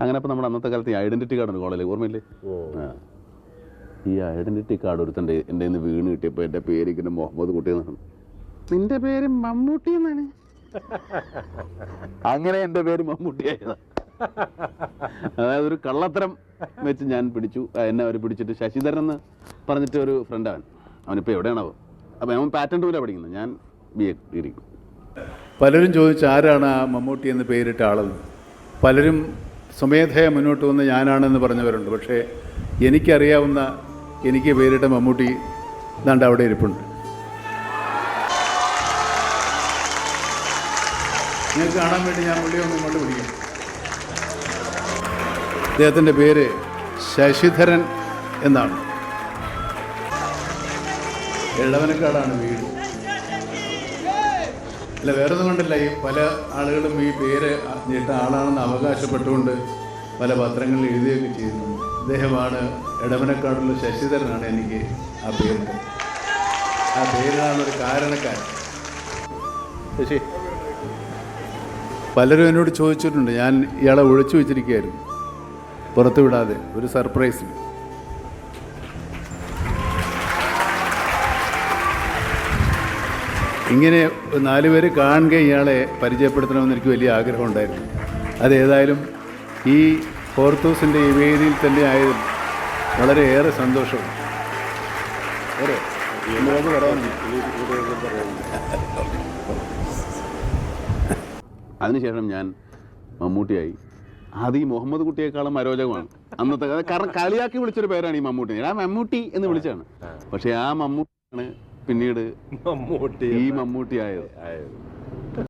അങ്ങനെ അപ്പോൾ നമ്മുടെ അന്നത്തെ കാലത്ത് ഈ ഐഡൻറ്റിറ്റി കാർഡുണ്ട് കോളേജിൽ, ഓർമ്മയില്ലേ? ഈ ഐഡൻറ്റിറ്റി കാർഡ് ഒരുത്തൻ്റെ എൻ്റെ നിന്ന് വീണ് കിട്ടിയപ്പോൾ എൻ്റെ പേര് ഇങ്ങനെ മുഹമ്മദ് കുട്ടി എന്നാണ്. നിൻ്റെ പേര് മമ്മൂട്ടി എന്നാണ്. അങ്ങനെ എൻ്റെ പേര് മമ്മൂട്ടിയായതാണ്. അതായത് ഒരു കള്ളത്തരം വെച്ച് ഞാൻ പിടിച്ചു. എന്നെ അവർ പിടിച്ചിട്ട് ശശിധരൻ എന്ന് പറഞ്ഞിട്ട് ഒരു ഫ്രണ്ട്, അവനിപ്പോൾ എവിടെയാണാവോ. അപ്പോൾ അവൻ പാറ്റേൺ ടൂലാണ് പഠിക്കുന്നത്, ഞാൻ BA ഡിഗ്രി. പലരും ചോദിച്ചു ആരാണ് ആ മമ്മൂട്ടി എന്ന് പേരിട്ട ആളെന്ന്. പലരും സ്വമേധയ മുന്നോട്ട് വന്ന് ഞാനാണെന്ന് പറഞ്ഞവരുണ്ട്. പക്ഷേ എനിക്കറിയാവുന്ന, എനിക്ക് പേരിട്ട മമ്മൂട്ടി ദാണ്ട് അവിടെ ഇരിപ്പുണ്ട്. നിങ്ങൾക്ക് കാണാൻ വേണ്ടി ഞാൻ പുള്ളിയെ ഒന്ന് ഇങ്ങോട്ട് വിളിക്കാം. അദ്ദേഹത്തിൻ്റെ പേര് ശശിധരൻ എന്നാണ്. എളവനക്കാടാണ് വീട്. അല്ല, വേറെ ഒന്നും കൊണ്ടല്ല, ഈ പല ആളുകളും ഈ പേര് ഇട്ട ആളാണെന്ന് അവകാശപ്പെട്ടുകൊണ്ട് പല പത്രങ്ങളിൽ എഴുതുകയൊക്കെ ചെയ്യുന്നു. അദ്ദേഹമാണ് എടവനക്കാടുള്ള ശശിധരനാണ് എനിക്ക് ആ പേരുണ്ട്. ആ പേരിനാണൊരു കാരണക്കാരൻ. ശശി, പലരും എന്നോട് ചോദിച്ചിട്ടുണ്ട്. ഞാൻ ഇയാളെ ഒളിച്ചു വെച്ചിരിക്കുകയായിരുന്നു, പുറത്തു വിടാതെ, ഒരു സർപ്രൈസിൽ. ഇങ്ങനെ 4 പേര് കാണുക ഇയാളെ പരിചയപ്പെടുത്തണമെന്ന് എനിക്ക് വലിയ ആഗ്രഹമുണ്ടായിരുന്നു. അതേതായാലും ഈ ഹോർത്തൂസിൻ്റെ ഈ വേദിയിൽ തന്നെ ആയതിൽ വളരെയേറെ സന്തോഷമുണ്ട്. അതിനുശേഷം ഞാൻ മമ്മൂട്ടിയായി. അത് ഈ മുഹമ്മദ് കുട്ടിയേക്കാളും അരോചകമാണ് അന്നത്തെ. കാരണം കളിയാക്കി വിളിച്ചൊരു പേരാണ് ഈ മമ്മൂട്ടി. ഞാൻ മമ്മൂട്ടി എന്ന് വിളിച്ചാണ്. പക്ഷേ ആ മമ്മൂട്ടിയാണ് പിന്നീട് ഈ മമ്മൂട്ടി ആയത്.